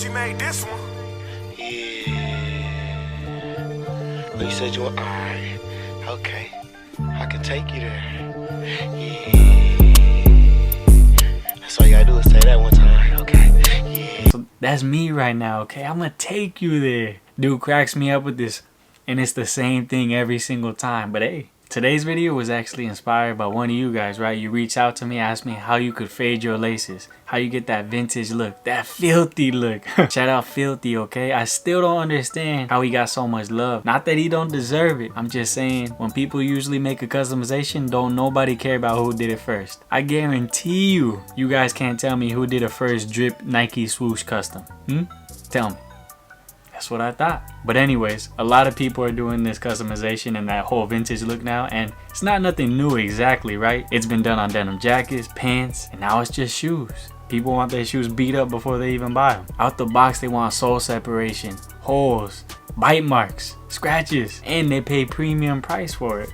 She made this one. Yeah. Oh, you said you were alright. Okay. I can take you there. Yeah. That's all you gotta do is say that one time. Okay. Yeah. So that's me right now, okay? I'm gonna take you there. Dude cracks me up with this, and it's the same thing every single time. But hey, today's video was actually inspired by one of you guys, right? You reached out to me, asked me how you could fade your laces, how you get that vintage look, that filthy look. Shout out Filthy, okay? I still don't understand how he got so much love. Not that he don't deserve it. I'm just saying, when people usually make a customization, don't nobody care about who did it first. I guarantee you guys can't tell me who did a first drip Nike swoosh custom. Tell me. That's what I thought. But anyways, a lot of people are doing this customization and that whole vintage look now, and it's not nothing new exactly, right? It's been done on denim jackets, pants, and now it's just shoes. People want their shoes beat up before they even buy them. Out the box, they want sole separation, holes, bite marks, scratches, and they pay premium price for it.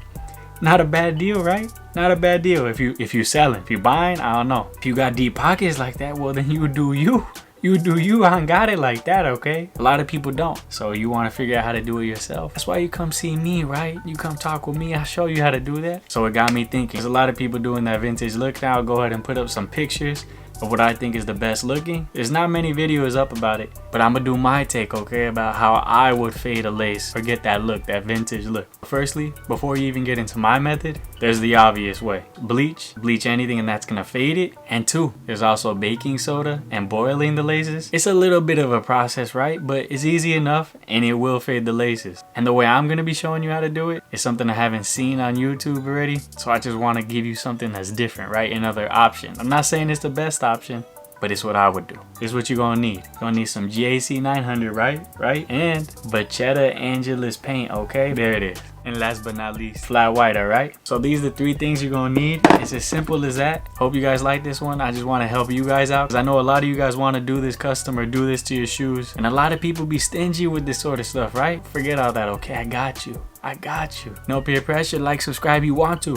Not a bad deal, right? Not a bad deal if you selling. If you buying, I don't know. If you got deep pockets like that, well then you do you. You do you. I ain't got it like that, okay? A lot of people don't. So you want to figure out how to do it yourself. That's why you come see me, right? You come talk with me. I'll show you how to do that. So it got me thinking. There's a lot of people doing that vintage look now. I'll go ahead and put up some pictures of what I think is the best looking. There's not many videos up about it, but I'm gonna do my take, okay, about how I would fade a lace or get that look, that vintage look. Firstly, before you even get into my method, there's the obvious way. Bleach anything and that's gonna fade it. And two, there's also baking soda and boiling the laces. It's a little bit of a process, right? But it's easy enough and it will fade the laces. And the way I'm gonna be showing you how to do it is something I haven't seen on YouTube already. So I just wanna give you something that's different, right? Another option. I'm not saying it's the best option, but it's what I would do. This is what you're gonna need. You're gonna need some GAC 900, right? And Vachetta Angelus paint, okay? There it is. And last but not least, flat white, all right? So these are the three things you're gonna need. It's as simple as that. Hope you guys like this one. I just wanna help you guys out, because I know a lot of you guys wanna do this custom or do this to your shoes. And a lot of people be stingy with this sort of stuff, right? Forget all that, okay? I got you. I got you. No peer pressure, like, subscribe, you want to.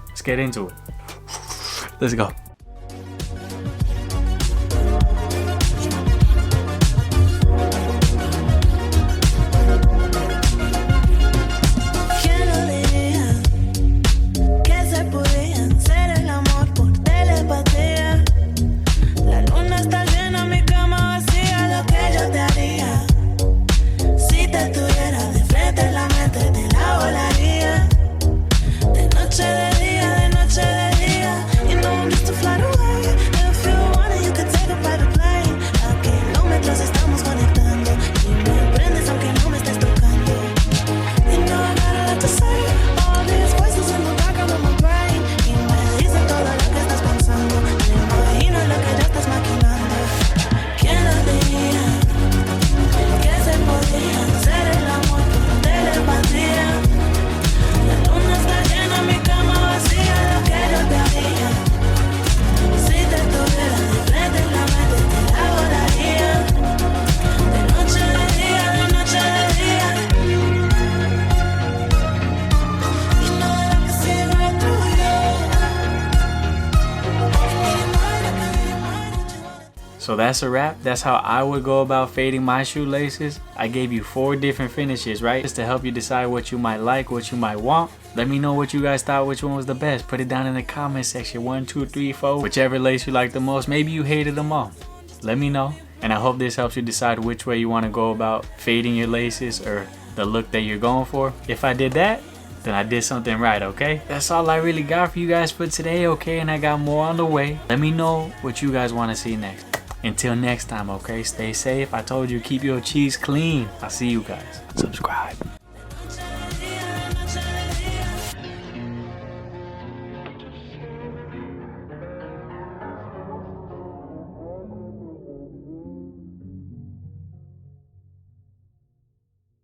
Let's get into it. Let's go. So that's a wrap. That's how I would go about fading my shoelaces. I gave you 4 different finishes, right? Just to help you decide what you might like, what you might want. Let me know what you guys thought, which one was the best. Put it down in the comment section. 1, 2, 3, 4. Whichever lace you like the most. Maybe you hated them all. Let me know. And I hope this helps you decide which way you want to go about fading your laces or the look that you're going for. If I did that, then I did something right, okay? That's all I really got for you guys for today, okay? And I got more on the way. Let me know what you guys want to see next. Until next time, okay? Stay safe. I told you, keep your cheese clean. I'll see you guys. Subscribe.